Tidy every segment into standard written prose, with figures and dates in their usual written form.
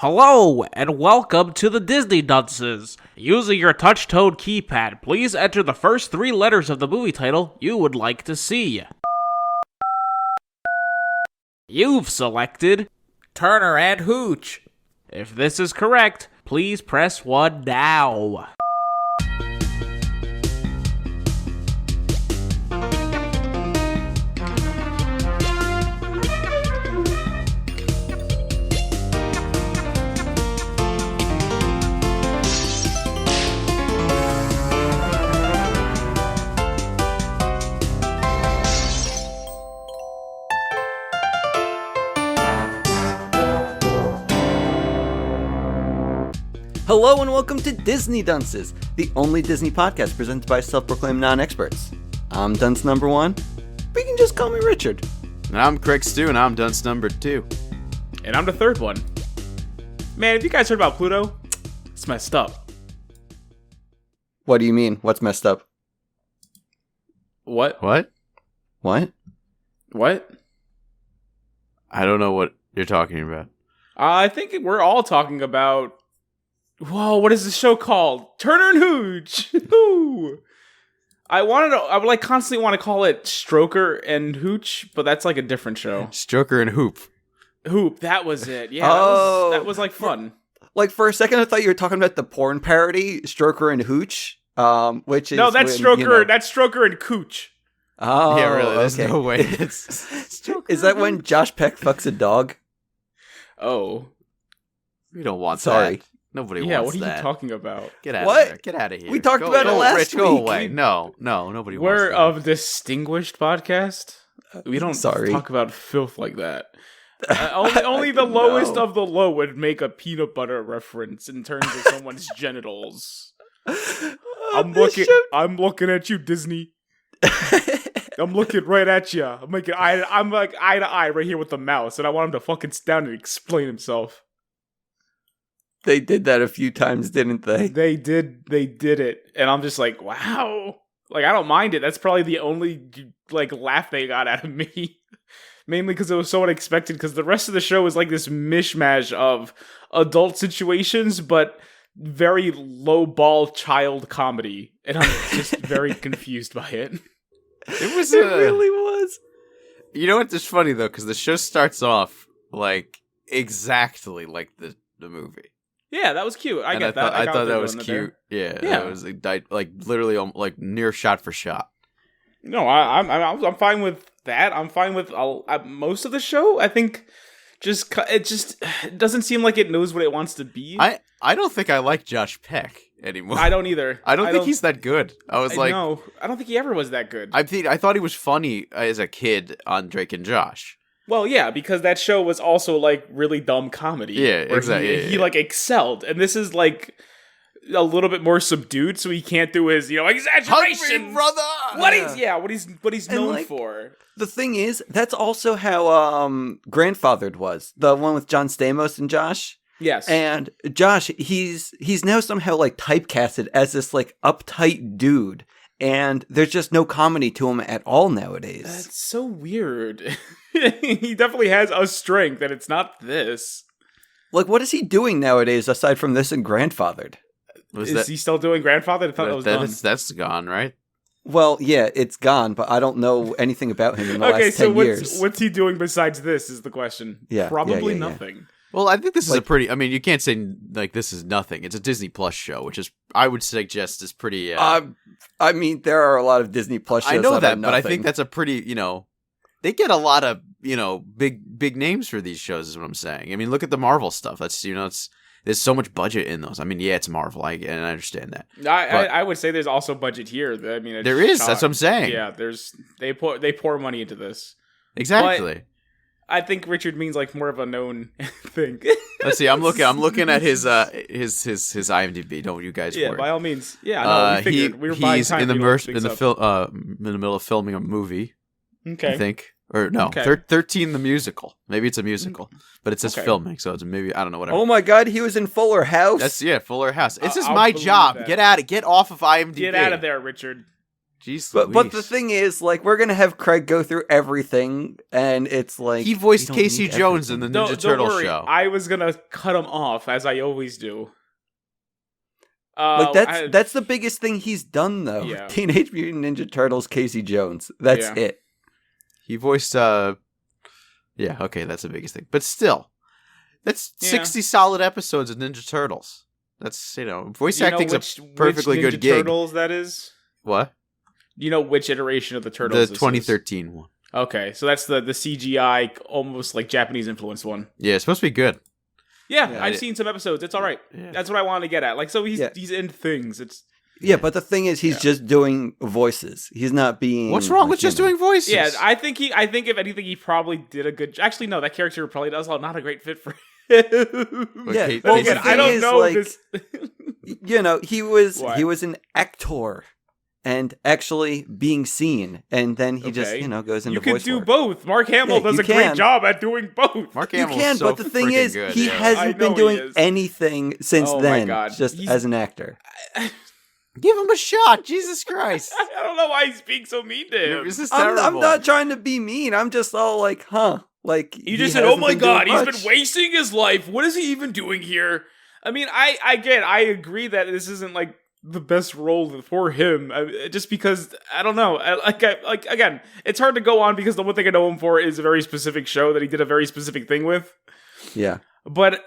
Hello, and welcome to the Disney Dunces. Using your touch-tone keypad, please enter the first 3 letters of the movie title you would like to see. You've selected Turner and Hooch. If this is correct, please press 1 now. Hello and welcome to Disney Dunces, the only Disney podcast presented by self-proclaimed non-experts. I'm Dunce number 1, but you can just call me Richard. And I'm Craig Stew, and I'm Dunce number 2. And I'm the third one. Man, have you guys heard about Pluto? It's messed up. What do you mean? What's messed up? What? What? What? I don't know what you're talking about. I think we're all talking about... Whoa, what is the show called? Turner and Hooch! Ooh. I would constantly want to call it Stroker and Hooch, but that's like a different show. Stroker and Hoop. Hoop, that was it. Yeah, that was like fun. Like for a second I thought you were talking about the porn parody, Stroker and Hooch, which is... No, that's Stroker, that's Stroker and Cooch. Oh, yeah, really, there's okay. no way. Is that when Josh Peck fucks a dog? Oh. We don't want Sorry. that. Nobody Yeah, wants that. what are you talking about? Get out What? of here. Get out of here. We talked about it last Rich, go week. away. No, nobody We're wants a distinguished podcast. We don't talk about filth like that. Only the lowest of the low would make a peanut butter reference in terms of someone's genitals. I'm looking at you, Disney. I'm looking right at you. I'm like eye to eye right here with the mouse, and I want him to fucking sit down and explain himself. They did that a few times, didn't they? They did it, and I'm just like, wow. Like, I don't mind it. That's probably the only laugh they got out of me. Mainly because it was so unexpected, because the rest of the show is like this mishmash of adult situations, but very low-ball child comedy. And I'm just very confused by it. It really was. You know what's funny, though? Because the show starts off, exactly like the movie. Yeah, that was cute. I thought that was cute. Yeah, that was literally near shot for shot. No, I'm fine with that. I'm fine with most of the show. I think it doesn't seem like it knows what it wants to be. I don't think I like Josh Peck anymore. I don't either. I don't think he's that good. No, I don't think he ever was that good. I thought he was funny as a kid on Drake and Josh. Well, yeah, because that show was also really dumb comedy. Yeah, exactly. He excelled, and this is a little bit more subdued, so he can't do his exaggeration, brother. What he's known for. The thing is, that's also how Grandfathered was, the one with John Stamos and Josh. Yes, and Josh, he's now somehow typecasted as this uptight dude. And there's just no comedy to him at all nowadays. That's so weird. He definitely has a strength, and it's not this. What is he doing nowadays aside from this and Grandfathered? Is he still doing Grandfathered? I thought that was done. That's gone, right? Well, yeah, it's gone, but I don't know anything about him in the last 10 years. What's he doing besides this is the question. Yeah, Probably nothing. Yeah. Well, I think this is you can't say this is nothing. It's a Disney Plus show, which is, I would suggest, is pretty... I mean, there are a lot of Disney Plus shows. I know that, are but I think that's a pretty, they get a lot of, big names for these shows is what I'm saying. I mean, look at the Marvel stuff. That's, there's so much budget in those. I mean, yeah, it's Marvel, and I understand that. I would say there's also budget here. I mean, there is. That's what I'm saying. Yeah, they pour money into this. Exactly. But I think Richard means more of a known thing. Let's see. I'm looking at his IMDb. Don't you guys worry. Yeah, by all means. Yeah, no, we figured. We were buying time. He's in the middle of filming a movie. Okay. I think. Or no, okay. 13 the musical. Maybe it's a musical, but it says filming, so it's maybe, I don't know, whatever. Oh my God, he was in Fuller House. Fuller House. This is my job. That. Get off of IMDb. Get out of there, Richard. Jeez, but the thing is, like, we're gonna have Craig go through everything, and it's like he voiced Casey Jones in the Ninja Turtle don't worry. show. I was gonna cut him off as I always do. Like that's the biggest thing he's done though. Yeah. Teenage Mutant Ninja Turtles, Casey Jones. That's it. He voiced yeah, okay, that's the biggest thing. But still, that's 60 solid episodes of Ninja Turtles. That's, voice acting's a perfectly which good Ninja gig. Turtles that is? What? Do you know which iteration of the Turtles The 2013 one. Okay, so that's the CGI, almost like Japanese influenced one. Yeah, it's supposed to be good. Yeah, I've seen some episodes. It's all right. Yeah. That's what I wanted to get at. Like, so he's in things. It's but the thing is, he's just doing voices. He's not being. What's wrong with just doing voices? Yeah, I think if anything, he probably did a good. Actually, no, that character probably does not a great fit for him. Yeah, well, again, I don't know like, this. He was an actor. And actually being seen, and then he just goes into voice. You can do both. Mark Hamill does a great job at doing both. Mark Hamill, you can, but the thing is, he hasn't been doing anything since then. Just as an actor. Give him a shot, Jesus Christ! I don't know why he's being so mean to him. This is terrible. I'm not trying to be mean. I'm just all like, huh? Like you just said, "Oh my God, he's been wasting his life. What is he even doing here?" I mean, I agree that this isn't like the best role for him, just because I don't know. Like again, it's hard to go on because the one thing I know him for is a very specific show that he did a very specific thing with. Yeah, but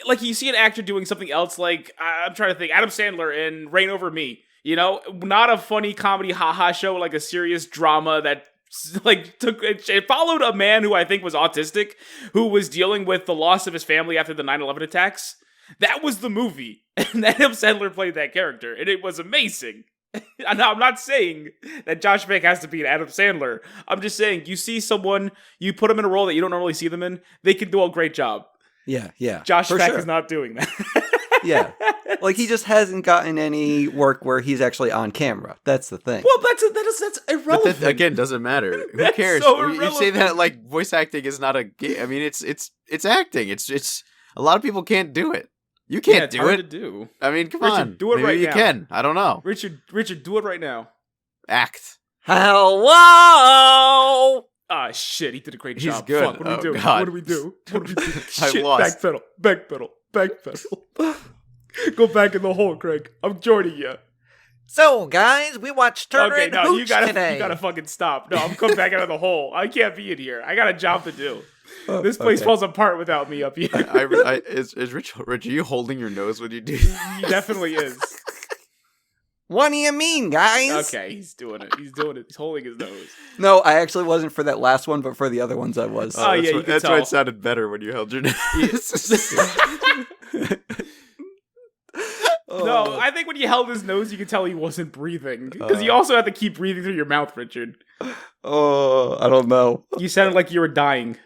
like you see an actor doing something else, like I'm trying to think, Adam Sandler in Reign Over Me. Not a funny comedy haha show, like a serious drama that like it followed a man who I think was autistic, who was dealing with the loss of his family after the 9/11 attacks. That was the movie, and Adam Sandler played that character, and it was amazing. I'm not saying that Josh Peck has to be an Adam Sandler. I'm just saying you see someone, you put them in a role that you don't normally see them in, they can do a great job. Yeah. Josh Peck is not doing that. Yeah. Like, he just hasn't gotten any work where he's actually on camera. That's the thing. Well, that's irrelevant. But that, again, doesn't matter. Who cares? So you say that like voice acting is not a. I mean, it's acting. It's a lot of people can't do it. You can't do it. To do. I mean, come Richard, on. do it Maybe right you now. can. I don't know. Richard, do it right now. Act. Hello. Ah, shit, he did a great He's job. good. Fuck, what do we do? God. What do we do? I Shit, lost. Backpedal. Go back in the hole, Craig. I'm joining you. So, guys, we watched Turner and Hooch today. You gotta fucking stop. No, I'm coming back out of the hole. I can't be in here. I got a job to do. This place falls apart without me up here. Is Rich, are you holding your nose when you do He definitely is. What do you mean, guys? Okay, he's doing it. He's holding his nose. No, I actually wasn't for that last one, but for the other ones I was. Oh, yeah, that's why it sounded better when you held your nose. No, I think when you held his nose, you could tell he wasn't breathing. Because you also have to keep breathing through your mouth, Richard. Oh, I don't know. You sounded like you were dying.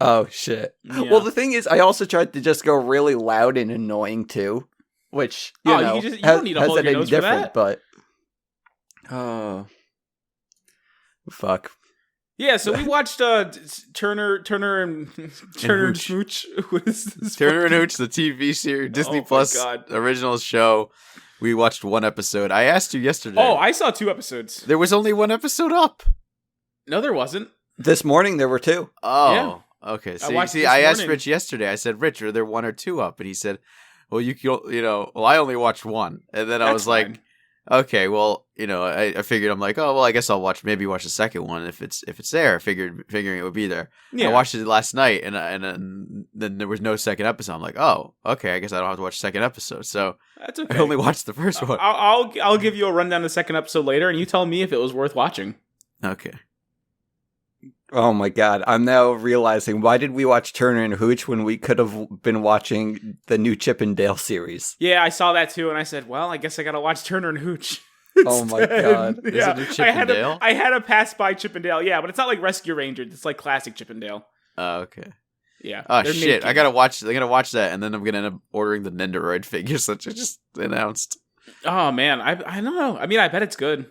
Oh, shit. Yeah. Well, the thing is, I also tried to just go really loud and annoying, too. Which, you know, you don't need to hold your nose for that. But, oh. Fuck. Yeah, so we watched Turner and Hooch. What is this? Turner and Hooch, the TV series, Disney Plus original show. We watched one episode. I asked you yesterday. Oh, I saw 2 episodes. There was only one episode up. No, there wasn't. This morning there were 2. Oh, yeah. Okay. I asked Rich yesterday. I said, Rich, are there 1 or 2 up? And he said, well, I only watched 1. And then I was like, okay, well, I figured, I'm like, oh, well, I guess I'll watch the second one if it's there. Figuring it would be there. Yeah. I watched it last night, and then there was no second episode. I'm like, oh, okay, I guess I don't have to watch the second episode. So that's okay. I only watched the first one. I'll give you a rundown of the second episode later, and you tell me if it was worth watching. Okay. Oh my god, I'm now realizing, why did we watch Turner and Hooch when we could have been watching the new Chip and Dale series? Yeah, I saw that too, and I said, well, I guess I gotta watch Turner and Hooch. Oh my god. Is it new Chip and Dale? I had to pass by Chip and Dale, yeah, but it's not like Rescue Rangers, it's like classic Chip and Dale. Oh, okay. Yeah. Oh shit, I gotta watch that, and then I'm gonna end up ordering the Nendoroid figures that you just announced. Oh man, I don't know. I mean, I bet it's good.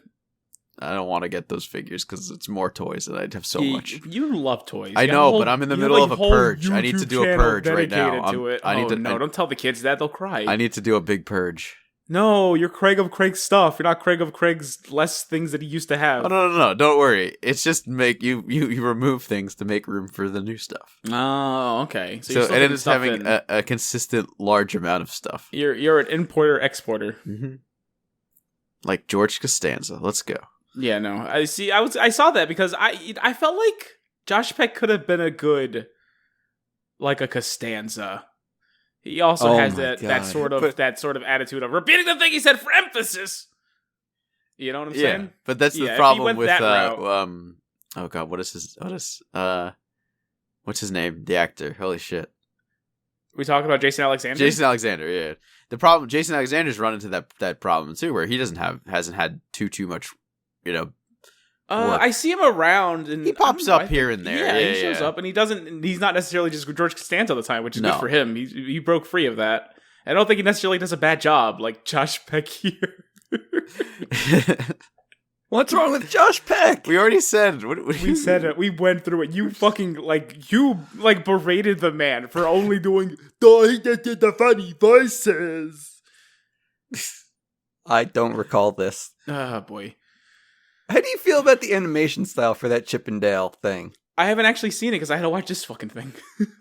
I don't want to get those figures because it's more toys and I'd have so much. You love toys. I know, but I'm in the middle of a purge. I need to do a purge right now. Don't tell the kids that; they'll cry. I need to do a big purge. No, you're Craig of Craig's stuff. You're not Craig of Craig's less things that he used to have. Oh, no. Don't worry. It's just you remove things to make room for the new stuff. Oh, okay. So it ends having a consistent large amount of stuff. You're an importer-exporter. Mm-hmm. Like George Costanza. Let's go. Yeah, no. I saw that because I felt like Josh Peck could have been a good, like a Costanza. He also has that sort of attitude of repeating the thing he said for emphasis. You know what I'm saying? But that's the problem with oh god, what's his name? The actor. Holy shit. We talking about Jason Alexander? Jason Alexander, yeah. Jason Alexander's run into that problem too, where he hasn't had too much, work. I see him around, and he pops up here and there. Yeah, he shows up, and he's not necessarily just George Costanza all the time, which is good for him. He broke free of that. I don't think he necessarily does a bad job like Josh Peck here. What's wrong with Josh Peck? We already said. We said it. We went through it. You fucking berated the man for only doing the funny voices. I don't recall this. Oh boy. How do you feel about the animation style for that Chip and Dale thing? I haven't actually seen it because I had to watch this fucking thing.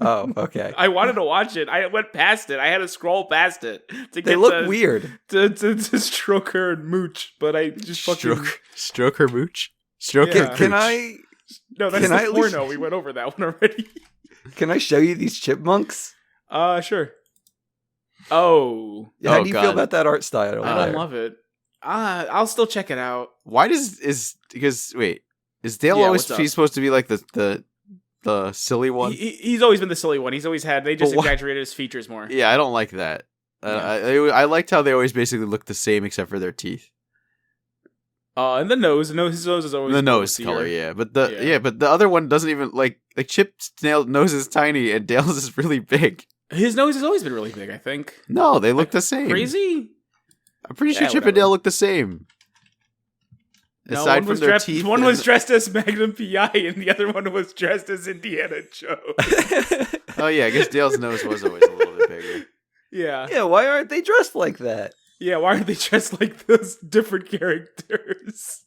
Oh, okay. I wanted to watch it. I went past it. I had to scroll past it to get. They look weird. To stroke her and mooch, but I just fucking stroke her mooch. Stroke her. Can I? No, that's the porno. We went over that one already. Can I show you these chipmunks? Sure. Oh. How do you feel about that art style? I don't love it. I'll still check it out. Why is Dale always supposed to be like the silly one? He's always been the silly one. He's always had. They just exaggerated his features more. Yeah, I don't like that. I liked how they always basically look the same except for their teeth. And the nose. His nose is always the nose color. Yeah, but the other one doesn't even like Chip's nose is tiny and Dale's is really big. His nose has always been really big. I think. No, they look the same. Crazy. I'm pretty sure Chip and Dale look the same. No, aside from their teeth. One was dressed as Magnum P.I. and the other one was dressed as Indiana Jones. Oh yeah, I guess Dale's nose was always a little bit bigger. Yeah. Yeah, why aren't they dressed like that? Yeah, why aren't they dressed like those different characters?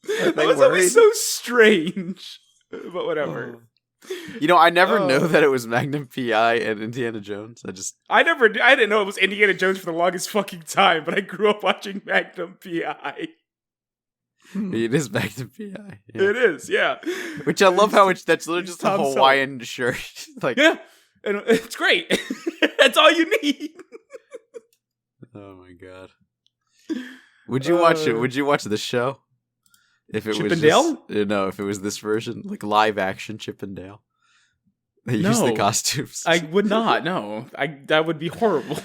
That was always so strange. But whatever. I never knew that it was Magnum P.I. and Indiana Jones. I didn't know it was Indiana Jones for the longest fucking time, but I grew up watching Magnum P.I. It is Magnum P.I. Yeah. It is, yeah. Which I love how that's literally just a Hawaiian shirt. Yeah, and it's great. That's all you need. Oh my god. Would you watch it? Would you watch the show? If it was Dale? If it was this version, like live action Chip and Dale. They use the costumes. I would not, no. That would be horrible.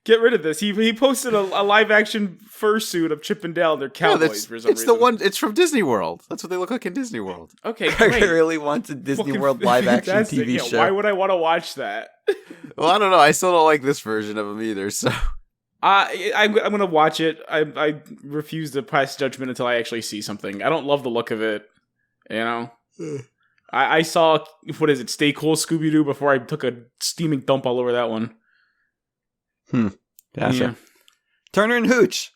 Get rid of this. He posted a live action fursuit of Chip and Dale. They're cowboys for some reason. It's the one. It's from Disney World. That's what they look like in Disney World. Okay, great. I really want a Disney World live action TV show. Why would I want to watch that? Well, I don't know. I still don't like this version of them either. So I'm gonna watch it. I refuse to pass judgment until I actually see something. I don't love the look of it. I saw Stay Cool Scooby Doo before I took a steaming dump all over that one. Gotcha. Yeah. Turner and Hooch.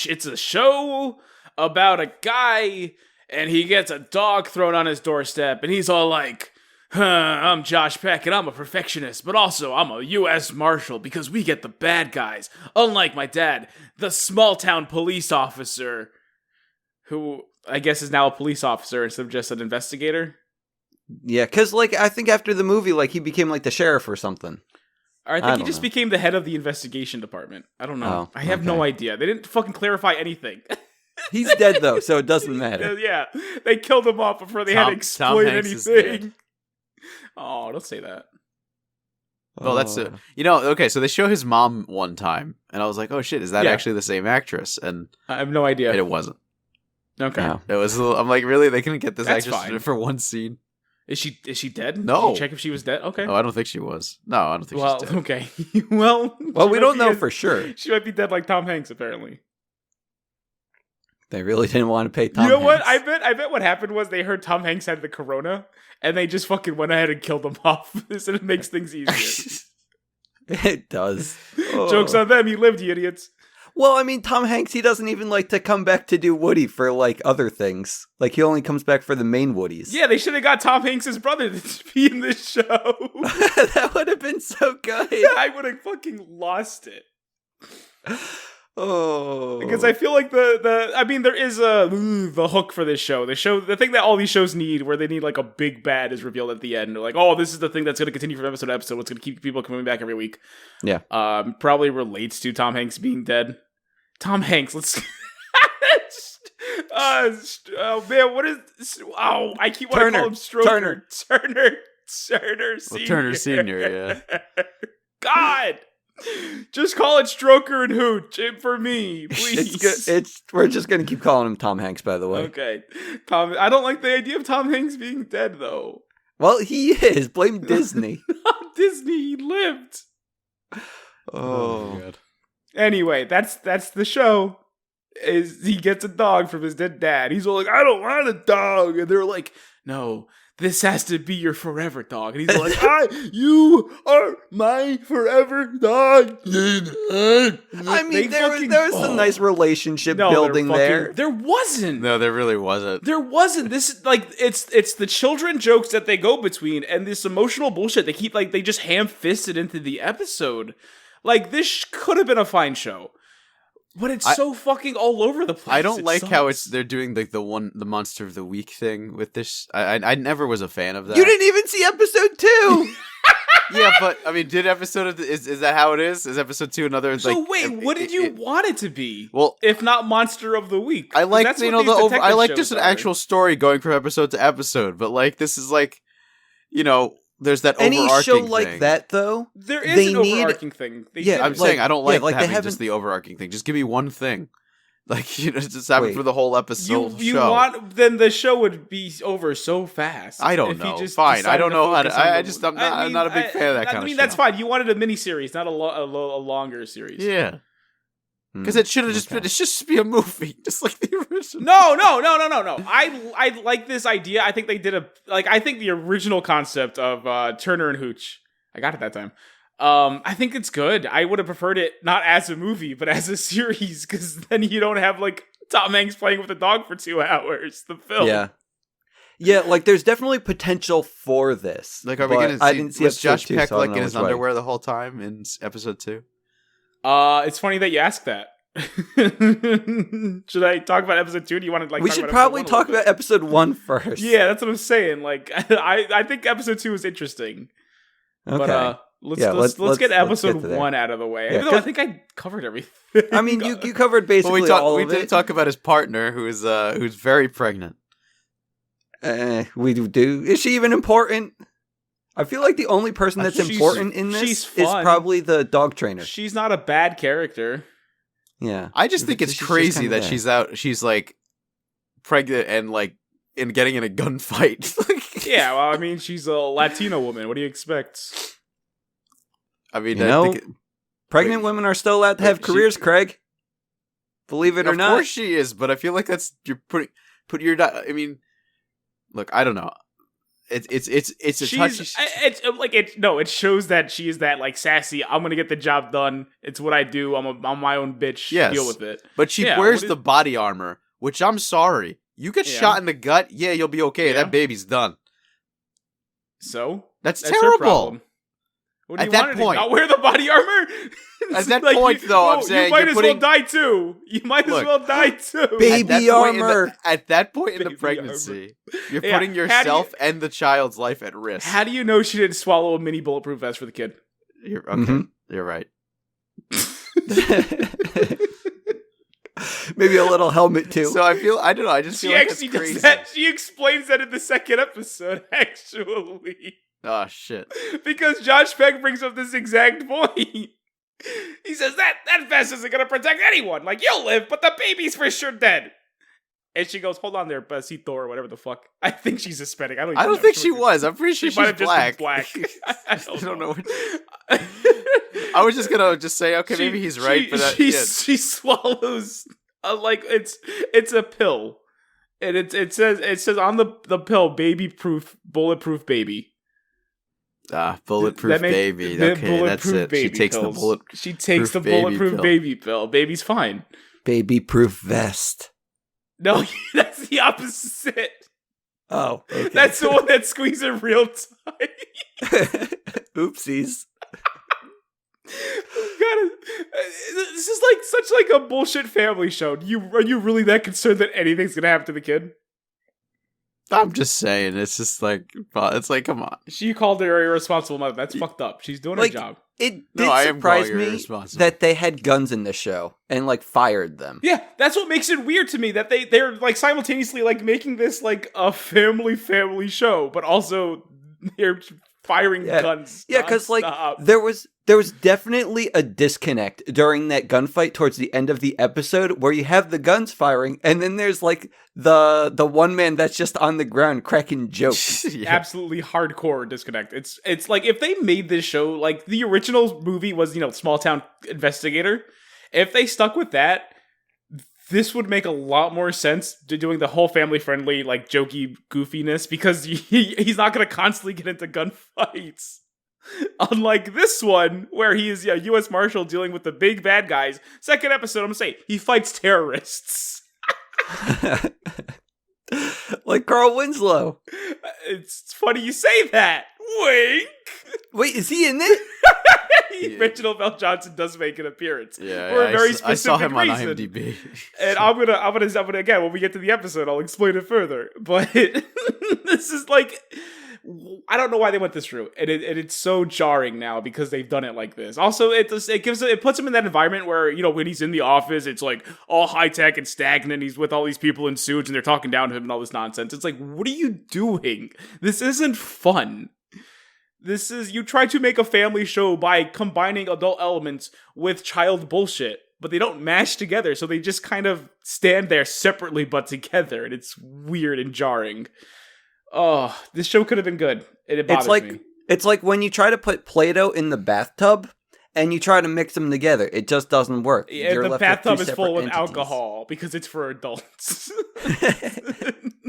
It's a show about a guy, and he gets a dog thrown on his doorstep, and he's all like, I'm Josh Peck, and I'm a perfectionist, but also I'm a U.S. Marshal because we get the bad guys. Unlike my dad, the small-town police officer, who I guess is now a police officer instead of just an investigator. Yeah, because I think after the movie, he became the sheriff or something. I think he just became the head of the investigation department. I don't know. I have no idea. They didn't fucking clarify anything. He's dead, though, so it doesn't matter. Yeah, they killed him off before they had to explain anything. Oh, don't say that. Well, that's it. Okay, so they show his mom one time, and I was like, oh shit, is that actually the same actress? And I have no idea. And it wasn't. Okay. No. It was I'm like, really? They couldn't get this actress for one scene? Is she dead? No. Did you check if she was dead? Okay. Oh, I don't think she was. No, I don't think she's dead. Okay. Well, we don't know for sure. She might be dead like Tom Hanks, apparently. They really didn't want to pay Tom Hanks. You know what? I bet what happened was they heard Tom Hanks had the corona, and they just fucking went ahead and killed him off. So it makes things easier. It does. Joke's on them. He lived, you idiots. Well, I mean, Tom Hanks, he doesn't even like to come back to do Woody for like other things. Like he only comes back for the main Woodies. Yeah, they should have got Tom Hanks' brother to be in this show. That would have been so good. I would have fucking lost it. Oh, Because I feel like there is the hook for this show. The thing that all these shows need, where they need like a big bad, is revealed at the end. They're like, oh, this is the thing that's going to continue from episode to episode. What's going to keep people coming back every week. Yeah. Probably relates to Tom Hanks being dead. Tom Hanks, let's... oh man, what is... Oh, I keep wanting to call him Stroker. Turner Sr. Well, Turner Sr., yeah. God! Just call it Stroker and Hooch for me, please. It's good. We're just gonna keep calling him Tom Hanks, by the way. Okay, Tom. I don't like the idea of Tom Hanks being dead, though. Well, he is. Blame Disney. Disney, he lived. Oh my God. Anyway, that's the show. Is he gets a dog from his dead dad? He's all like, I don't want a dog, and they're like, no. This has to be your forever dog. And he's like, you are my forever dog. I mean, there was some nice relationship building there. There wasn't. No, there really wasn't. There wasn't. This is like, it's the children jokes that they go between and this emotional bullshit they keep, like, they just ham-fisted into the episode. Like, this could have been a fine show. But it's so fucking all over the place. I don't like how they're doing like the monster of the week thing with this. I never was a fan of that. You didn't even see episode 2. Yeah, but I mean, is that how it is? Is episode 2 another? So like, wait, what did you want it to be? Well, if not monster of the week, I like I like just an actual story going from episode to episode. But like this is like, there's that any overarching show thing. like that though. There is an overarching thing. I'm saying I don't like having just the overarching thing. Just give me one thing. Like, just have it for the whole episode. You want, then the show would be over so fast. I don't know. Fine. I don't know how to. I'm not a big fan of that kind of show. I mean, that's fine. You wanted a mini-series, not a longer series. Yeah. Because it should have just be a movie, just like the original. No. I like this idea. I think they did I think the original concept of Turner and Hooch, I got it that time. I think it's good. I would have preferred it not as a movie, but as a series, because then you don't have like Tom Hanks playing with a dog for 2 hours. The film. Yeah, like there's definitely potential for this. Like, are we gonna see? Was Josh Peck like in his underwear the whole time in episode 2? It's funny that you asked that. Should I talk about episode 2? Do you want to like? We should probably talk about episode 1 first. Yeah, that's what I'm saying. Like, I think episode 2 is interesting. Okay. But let's get episode 1 out of the way. Even though I think I covered everything. I mean, you covered basically all of it. We didn't talk about his partner, who's very pregnant. We do. Is she even important? I feel like the only person that's important in this is probably the dog trainer. She's not a bad character. Yeah. I just think it's crazy that she's like pregnant and like getting in a gunfight. Yeah, well, I mean, she's a Latino woman. What do you expect? I mean, pregnant women are still allowed to have careers, Craig. Believe it or not. Of course she is, but I feel like I mean, look, I don't know. It's a touchy. It shows that she is that like sassy. I'm gonna get the job done. It's what I do. I'm my own bitch. Yes, deal with it. But she wears the body armor, which I'm sorry. You get shot in the gut, you'll be okay. Yeah. That baby's done. So that's terrible. What do you want to do? Not wear the body armor? At that point, though, I'm saying you might as well die too. You might as well die too. Baby armor. At that point in the pregnancy, you're putting yourself and the child's life at risk. How do you know she didn't swallow a mini bulletproof vest for the kid? You're right. Maybe a little helmet too. So I don't know. I just feel like that's crazy. She explains that in the second episode, actually. Oh, shit. Because Josh Peck brings up this exact point. He says, that vest isn't going to protect anyone. Like, you'll live, but the baby's for sure dead. And she goes, hold on there, Besito, or whatever the fuck. I think she's Hispanic. I don't think she was. I'm pretty sure she's black. I don't know. I was just going to say, okay, maybe he's right. She swallows, it's a pill. And it says on the pill, baby-proof, bulletproof baby. Bulletproof baby. Okay, that's it. She takes the bulletproof baby pill. Baby's fine. Baby-proof vest. No, that's the opposite. Oh, okay. That's the one that squeezes in real time. Oopsies. God, this is like such a bullshit family show. Are you really that concerned that anything's gonna happen to the kid? I'm just saying, it's just like, it's like, come on. She called her irresponsible mother. That's fucked up. She's doing her job. It did surprise me that they had guns in the show and like fired them. Yeah, that's what makes it weird to me that they're like simultaneously like making this like a family show, but also they're firing guns. Yeah, because like there was definitely a disconnect during that gunfight towards the end of the episode where you have the guns firing and then there's like the one man that's just on the ground cracking jokes. Yeah. Absolutely hardcore disconnect. It's like if they made this show like the original movie was, small town investigator. If they stuck with that, this would make a lot more sense to doing the whole family-friendly, like, jokey goofiness, because he's not going to constantly get into gunfights. Unlike this one, where he is a U.S. Marshal dealing with the big bad guys. Second episode, I'm going to say, he fights terrorists. Like Carl Winslow. It's funny you say that. Wink. Wait, is he in it? Reginald Bell Johnson does make an appearance. Yeah, for a very specific I saw him reason. on IMDb. And I'm gonna again when we get to the episode, I'll explain it further. But this is like, I don't know why they went this route, and it's so jarring now because they've done it like this. Also, it puts him in that environment where when he's in the office, it's like all high tech and stagnant. He's with all these people in suits, and they're talking down to him and all this nonsense. It's like, what are you doing? This isn't fun. This is, you try to make a family show by combining adult elements with child bullshit, but they don't mash together, so they just kind of stand there separately but together, and it's weird and jarring. Oh, this show could have been good. It bothers me. It's like when you try to put Play-Doh in the bathtub, and you try to mix them together. It just doesn't work. Yeah, the bathtub is full of alcohol because it's for adults.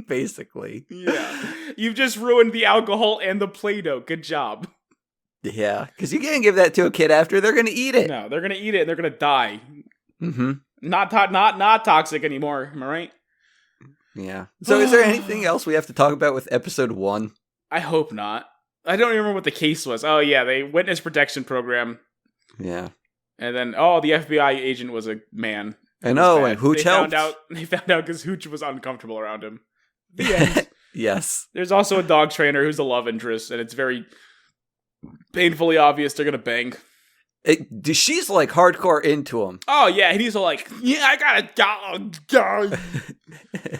Basically. Yeah. You've just ruined the alcohol and the Play-Doh. Good job. Yeah, because you can't give that to a kid after. They're going to eat it. No, they're going to eat it and they're going to die. Mm-hmm. Not toxic anymore. Am I right? Yeah. So is there anything else we have to talk about with episode 1? I hope not. I don't even remember what the case was. Oh, yeah, they witness protection program. Yeah. And then, the FBI agent was a man. I know, and Hooch helped. They found out because Hooch was uncomfortable around him. The end. Yes. There's also a dog trainer who's a love interest, and it's very painfully obvious they're going to bang. She's like hardcore into him. Oh, yeah, and he's all like, yeah, I got a dog.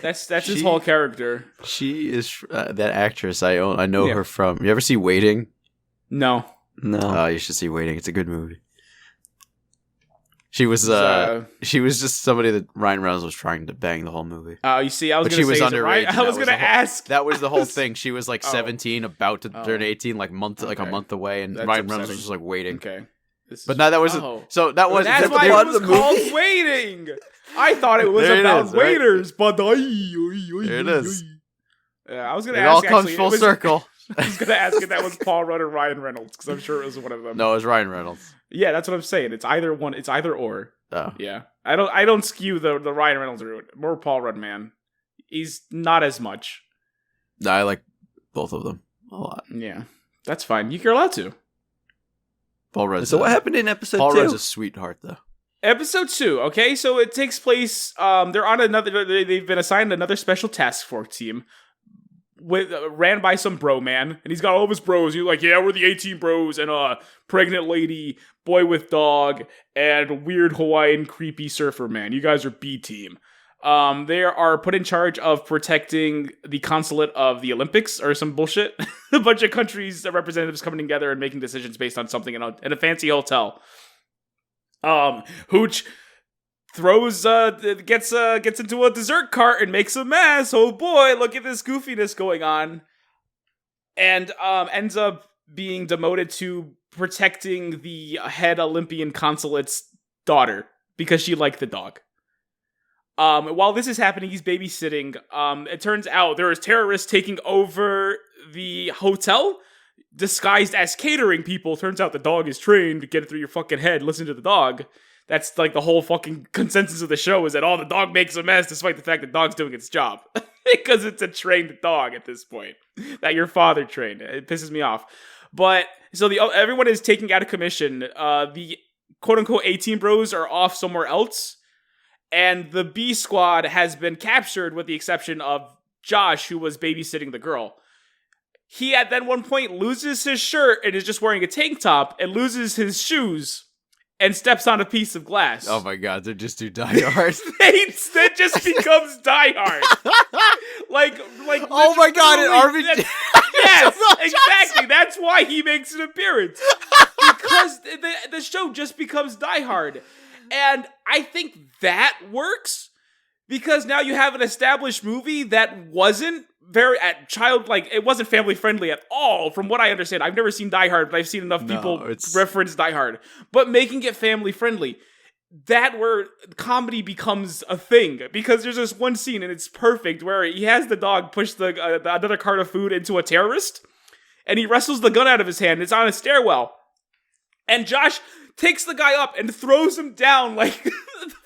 That's his whole character. She is that actress. I know her from. You ever see Waiting? No. Oh, you should see Waiting. It's a good movie. She was just somebody that Ryan Reynolds was trying to bang the whole movie. Oh, you see, I was going to say, underage. I was going to ask. That was the whole thing. She was like 17, about to turn 18, like a month away, and Ryan Reynolds was just like waiting. Okay. But now that was so that was that's why it was called Waiting. I thought it was about waiters, but there it is. Yeah, I was going to ask. It all comes full circle. I was going to ask if that was Paul Rudd or Ryan Reynolds because I'm sure it was one of them. No, it was Ryan Reynolds. Yeah, that's what I'm saying. It's either one. It's either or. Oh. Yeah, I don't skew the Ryan Reynolds route. More Paul Rudd, man. He's not as much. No, I like both of them a lot. Yeah, that's fine. You're allowed to. Paul Rudd's so what happened in episode 2? Paul Rudd's a sweetheart, though. Episode 2, okay? So it takes place, they're on they've been assigned another special task force team ran by some bro man, and he's got all of his bros. He's like, yeah, we're the 18 bros, and pregnant lady, boy with dog, and weird Hawaiian creepy surfer man. You guys are B team. They are put in charge of protecting the consulate of the Olympics or some bullshit. A bunch of countries' representatives coming together and making decisions based on something in a fancy hotel. Hooch gets into a dessert cart and makes a mess. Oh boy, look at this goofiness going on. And ends up being demoted to protecting the head Olympian consulate's daughter because she liked the dog. While this is happening, he's babysitting. It turns out there is terrorists taking over the hotel. disguised as catering people. Turns out the dog is trained to get it through your fucking head. Listen to the dog. That's like the whole fucking consensus of the show is that the dog makes a mess despite the fact the dog's doing its job. Because it's a trained dog at this point that your father trained. It pisses me off. But so everyone is taking out of commission. The quote-unquote 18 bros are off somewhere else. And the B squad has been captured with the exception of Josh, who was babysitting the girl. He at then one point loses his shirt and is just wearing a tank top and loses his shoes and steps on a piece of glass. Oh my god, they're just too diehard. That just becomes diehard. like oh my god, and RVD. Yes, exactly. That's why he makes an appearance. Because the show just becomes diehard. And I think that works because now you have an established movie that wasn't it wasn't family friendly at all, from what I understand. I've never seen Die Hard, but I've seen enough people reference Die Hard. But making it family friendly, that where comedy becomes a thing, because there's this one scene and it's perfect where he has the dog push another cart of food into a terrorist, and he wrestles the gun out of his hand. It's on a stairwell, and Josh takes the guy up and throws him down like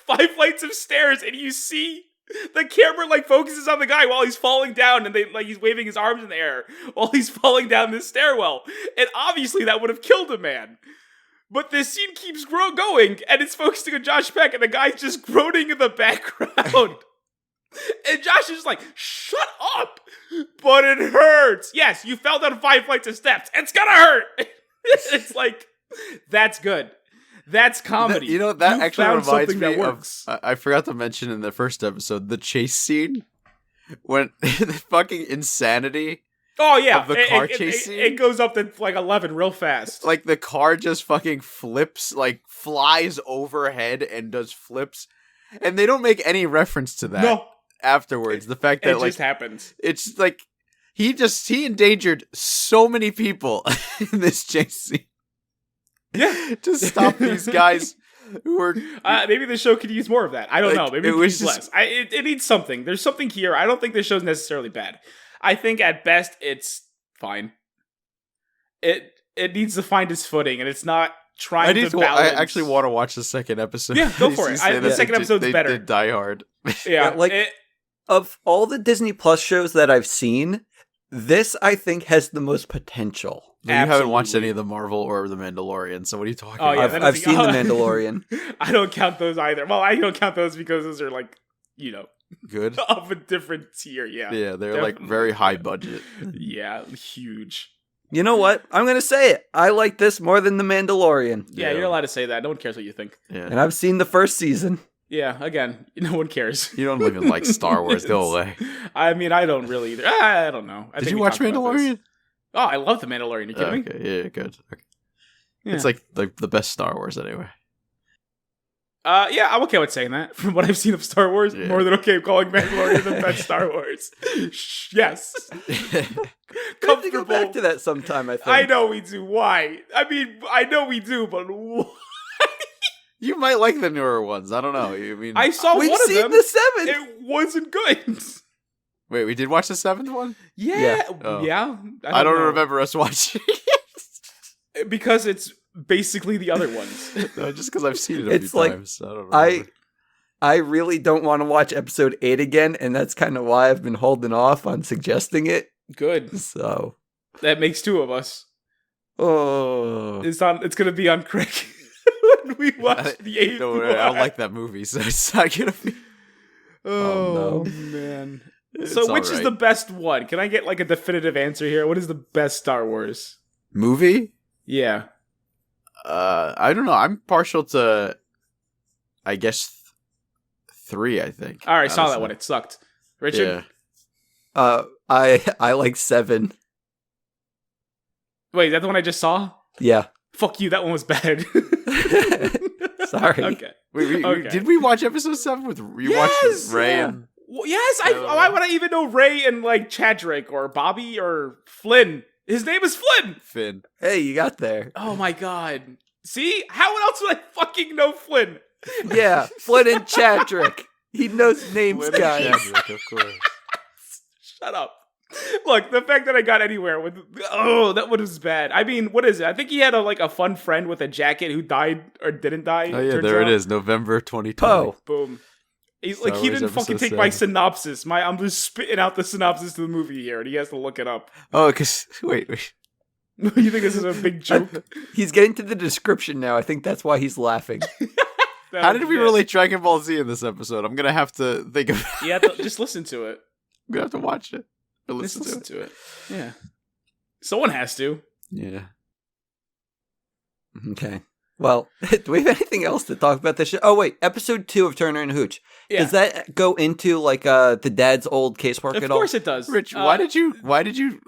5 flights of stairs, and you see the camera focuses on the guy while he's falling down, and he's waving his arms in the air while he's falling down this stairwell. And obviously that would have killed a man. But this scene keeps going, and it's focusing on Josh Peck, and the guy's just groaning in the background. And Josh is like, shut up! But it hurts! Yes, you fell down 5 flights of steps. It's gonna hurt! It's like, that's good. That's comedy. That actually reminds me of, I forgot to mention in the first episode, the chase scene. When the fucking insanity of the car chase scene. It goes up to 11 real fast. Like the car just fucking flips, flies overhead and does flips. And they don't make any reference to that afterwards. The fact that it just happens. It's like he endangered so many people in this chase scene. Yeah, to stop these guys who are. Maybe the show could use more of that. I don't know. Maybe it could use less. It needs something. There's something here. I don't think this show's necessarily bad. I think at best it's fine. It needs to find its footing, and it's not trying to balance. I actually want to watch the second episode. Yeah, go for it. The second episode's better. They Die Hard. Yeah, of all the Disney Plus shows that I've seen, this I think has the most potential. You haven't watched any of the Marvel or the Mandalorian, so what are you talking about? Yeah, I've seen the Mandalorian. I don't count those either. Well, I don't count those because those are good of a different tier. Yeah, they're definitely. Very high budget. Yeah, huge. You know what? I'm gonna say it. I like this more than the Mandalorian. Yeah, you're allowed to say that. No one cares what you think. Yeah, and I've seen the first season. Yeah, again, no one cares. You don't even like Star Wars. Go away. I mean, I don't really either. I don't know. Did you watch Mandalorian? Oh, I love the Mandalorian. Are you kidding me? Okay, yeah, good. Okay. Yeah. It's like the best Star Wars anyway. Yeah, I'm okay with saying that. From what I've seen of Star Wars, more than okay with calling Mandalorian the best Star Wars. Yes. Comfortable. To go back to that sometime, I think. I know we do. Why? I mean, I know we do, but why? You might like the newer ones. I don't know. I mean, I saw one of them. We've seen the 7th. It wasn't good. Wait, we did watch the 7th one? Yeah. I don't remember us watching it. Because it's basically the other ones. No, just because I've seen it a few times. I don't remember. I really don't want to watch episode 8 again, and that's kind of why I've been holding off on suggesting it. Good. So that makes 2 of us. Oh. It's going to be on Crick when we watch the 8th one. I don't like that movie, so it's not going to be... Oh, no. Man. So which is the best one? Can I get a definitive answer here? What is the best Star Wars movie? Yeah. I don't know. I'm partial to, I guess, 3. I think. All right, saw that one. It sucked. Richard. Yeah. I like 7. Wait, is that the one I just saw? Yeah. Fuck you. That one was bad. Sorry. Okay. Wait, did we watch episode 7 with yes, Ray and? Well, yes, why would I even know Ray and Chadrick or Bobby or Flynn? His name is Flynn. Finn. Hey, you got there. Oh my god. See? How else would I fucking know Flynn? Yeah, Flynn and Chadrick. He knows names, Flynn guys. And Chadrick, of course. Shut up. Look, the fact that I got anywhere with that one was bad. I mean, what is it? I think he had a fun friend with a jacket who died or didn't die. Oh yeah, there it is, November 2020. Oh, boom. He's like, he didn't fucking take my synopsis. I'm just spitting out the synopsis to the movie here, and he has to look it up. Oh, because wait. You think this is a big joke? He's getting to the description now. I think that's why he's laughing. How did we relate Dragon Ball Z in this episode? I'm gonna have to think of. You have to just listen to it. I'm gonna have to watch it. Or listen to it. Yeah. Someone has to. Yeah. Okay. Well, do we have anything else to talk about this show? Oh, wait. Episode 2 of Turner and Hooch. Yeah. Does that go into, the dad's old casework at all? Of course it does. Rich, why did you,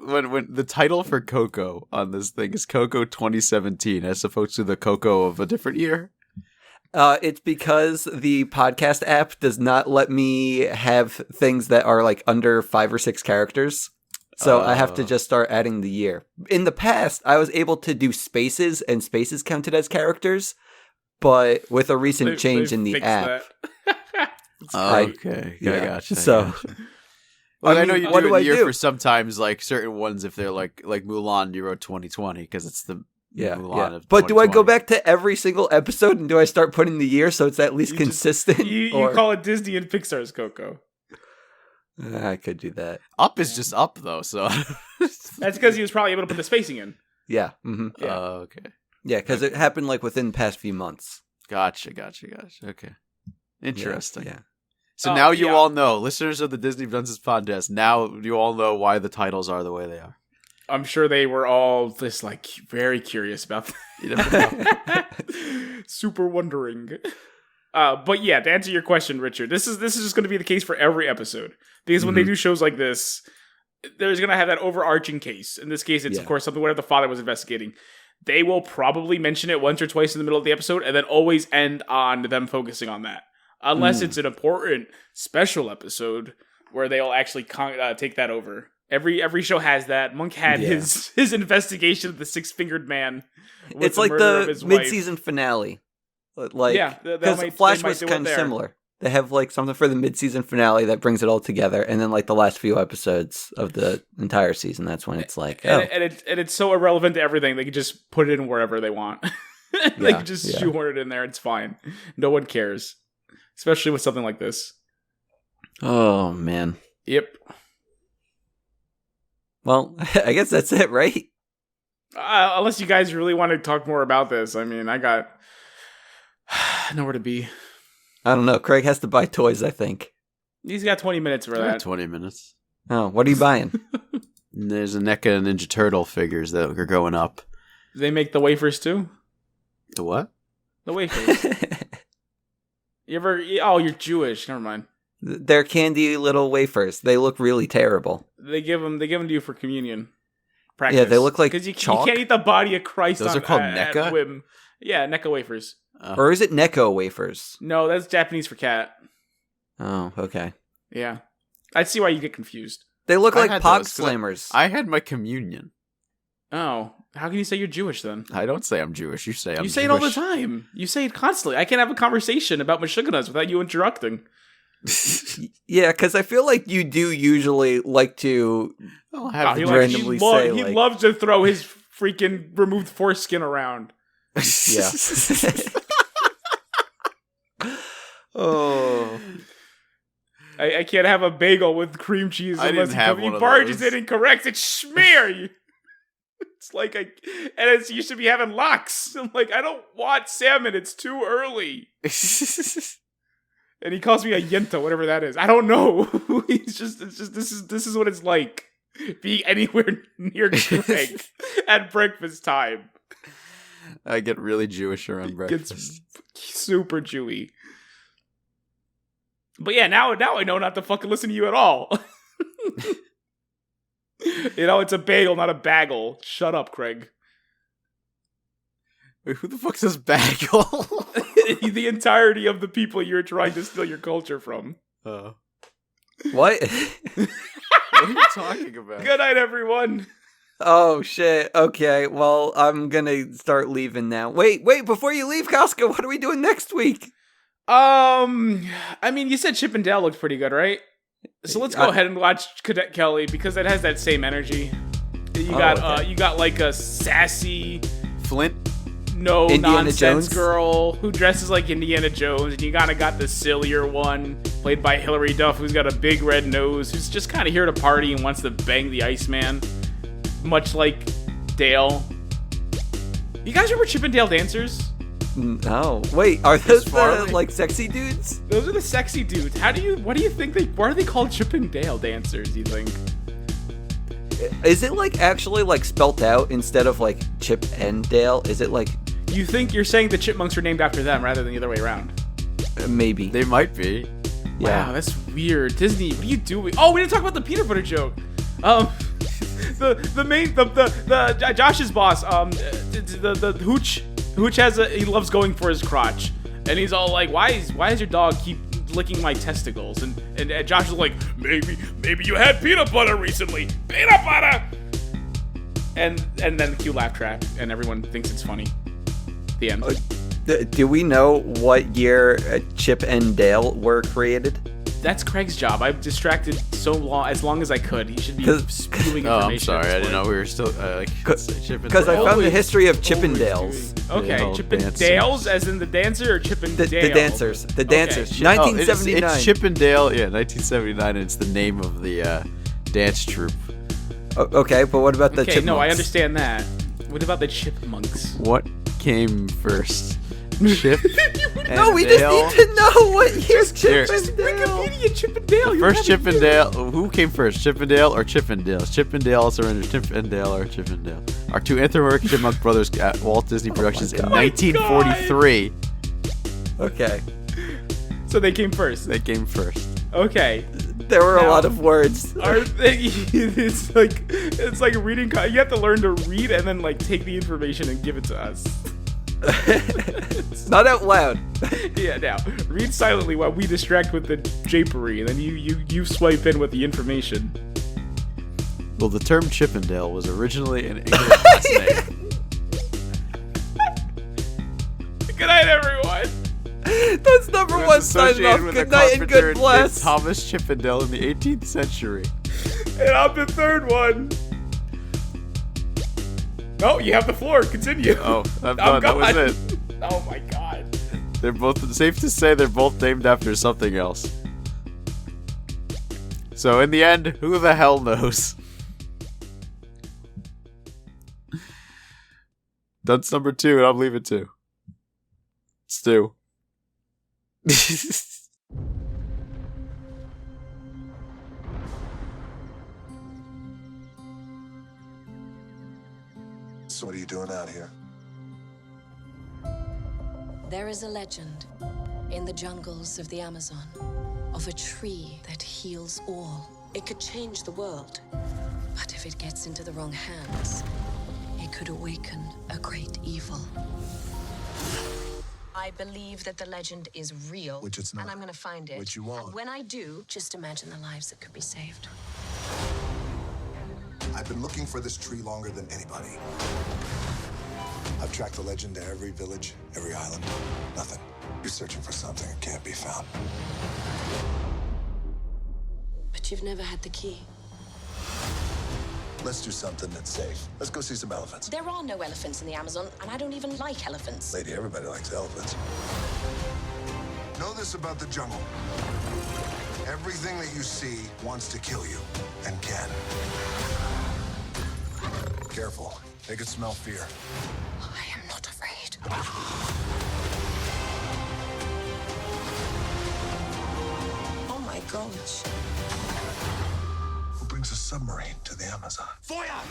when the title for Coco on this thing is Coco 2017 as opposed to the Coco of a different year? It's because the podcast app does not let me have things that are, under 5 or 6 characters. So I have to just start adding the year. In the past, I was able to do spaces, and spaces counted as characters. But with a recent change in the app... Okay. I gotcha. So... Well, I know you do a year for sometimes, certain ones, if they're like Mulan, you wrote 2020, because it's the Mulan of But do I go back to every single episode, and do I start putting the year so it's at least consistent? You call it Disney and Pixar's Coco. I could do that. Up is just up, though, so... That's because he was probably able to put the spacing in. Yeah. Mm-hmm. Yeah. Okay. Yeah, because it happened, within the past few months. Gotcha. Okay. Interesting. Yeah. So now you all know, listeners of the Disney Dunces podcast, now you all know why the titles are the way they are. I'm sure they were all just, very curious about that. Super wondering. But yeah, to answer your question, Richard, this is just going to be the case for every episode. Because when they do shows like this, there's going to have that overarching case. In this case, it's, of course, something where the father was investigating. They will probably mention it once or twice in the middle of the episode and then always end on them focusing on that. Unless it's an important special episode where they'll actually take that over. Every show has that. Monk had his investigation of the six-fingered man. It's like the mid-season finale. Because Flash was kind of similar. They have something for the mid-season finale that brings it all together, and then the last few episodes of the entire season, that's when it's and it's so irrelevant to everything. They can just put it in wherever they want. They can just shoehorn it in there. It's fine. No one cares, especially with something like this. Oh man. Yep. Well, I guess that's it, right? Unless you guys really want to talk more about this. I mean, I got nowhere to be. I don't know. Craig has to buy toys, I think. He's got 20 minutes for that. 20 minutes. Oh, what are you buying? There's a NECA and Ninja Turtle figures that are going up. Do they make the wafers too? The what? The wafers. You're Jewish. Never mind. They're candy little wafers. They look really terrible. They give them to you for communion. Practice. Yeah, they look like because you chalk. Can't eat the body of Christ. Those are called NECA? Whim. Yeah, NECA wafers. Or is it Necco wafers? No, that's Japanese for cat. Oh, okay. Yeah. I see why you get confused. They look like Pog Slammers. I had my communion. Oh. How can you say you're Jewish then? I don't say I'm Jewish. You say I'm Jewish. You say it all the time. You say it constantly. I can't have a conversation about Meshuggahs without you interrupting. Yeah, because I feel like you do usually like to randomly say he loves to throw his freaking removed foreskin around. Yeah. Oh. I can't have a bagel with cream cheese unless he barges in and corrects it. Schmear! It's like you should be having lox. I'm like, I don't want salmon. It's too early. And he calls me a yenta, whatever that is. I don't know. This is what it's like being anywhere near Greg at breakfast time. I get really Jewish around breakfast. It's super Jewy. But yeah, now I know not to fucking listen to you at all. It's a bagel, not a bagel. Shut up, Craig. Wait, who the fuck says bagel? The entirety of the people you're trying to steal your culture from. Oh. What? What are you talking about? Good night, everyone. Oh, shit. Okay, well, I'm gonna start leaving now. Wait, before you leave, Costco, what are we doing next week? I mean, you said Chip and Dale looked pretty good, right? So let's go ahead and watch Cadet Kelly because it has that same energy. You got like a sassy Flint, no Indiana nonsense Jones girl who dresses like Indiana Jones, and you kind of got the sillier one played by Hilary Duff, who's got a big red nose, who's just kind of here to party and wants to bang the Iceman, much like Dale. You guys remember Chip and Dale Dancers? No. Wait, are those the like sexy dudes? Those are the sexy dudes. What do you think why are they called Chip and Dale Dancers, you think? Is it like actually like spelt out instead of like Chip and Dale? Is it like You're saying the chipmunks were named after them rather than the other way around? Maybe. they might be. Yeah. Wow, that's weird. Disney, what are you doing? Oh, we didn't talk about the peanut butter joke. The Josh's boss, the Hooch he loves going for his crotch, and he's all like, why is your dog keep licking my testicles? And Josh is like, maybe you had peanut butter recently. Peanut butter. And then the cue laugh track, and everyone thinks it's funny. The end. Do we know what year Chip and Dale were created? That's Craig's job. I've distracted as long as I could. He should be spewing information. Oh, I'm sorry. I didn't know we were still because I found the history of Chip and Dale's. Okay, Chip and Dale's, as in the dancer, or Chip and Dale? The dancers. The dancers. Okay. 1979. It's Chip and Dale. Yeah, 1979. And it's the name of the dance troupe. Okay, but what about the chipmunks? No, I understand that. What about the chipmunks? What came first? Chip No, we Dale? just need to know what year Chip and Dale. Wikipedia Chip and Dale. The first Chip and Dale. Who came first, Chip and Dale or Chip and Dale? Chip and Dale also rendered Chip and Dale or Chip and Dale are two Anthropomorphic chipmunk brothers at Walt Disney Productions in 1943. Okay. So they came first. They came first. Okay. There were a lot of words. It's like reading. You have to learn to read and then like take the information and give it to us. Not out loud. Yeah, now read silently while we distract with the japery, and then you swipe in with the information. Well, the term Chippendale was originally an English last name. Good night, everyone. That's number one signing off. Good night and good bless. Thomas Chippendale in the 18th century. And I'm the third one. Oh, you have the floor. Continue. Oh, I'm done. That was it. Oh my god. They're both, safe to say, they're both named after something else. So in the end, who the hell knows? Dunce number 2, and I'm leaving 2. Stu. So what are you doing out here? There is a legend in the jungles of the Amazon of a tree that heals all. It could change the world, but if it gets into the wrong hands, it could awaken a great evil. I believe that the legend is real, Which it's not. and I'm gonna find it. Which you won't. And when I do, just imagine the lives that could be saved. I've been looking for this tree longer than anybody. I've tracked the legend to every village, every island. Nothing. You're searching for something that can't be found. But you've never had the key. Let's do something that's safe. Let's go see some elephants. There are no elephants in the Amazon, and I don't even like elephants. Lady, everybody likes elephants. Know this about the jungle. Everything that you see wants to kill you, and can. Careful. They could smell fear. I am not afraid. Oh my gosh. Who brings a submarine to the Amazon? Fire!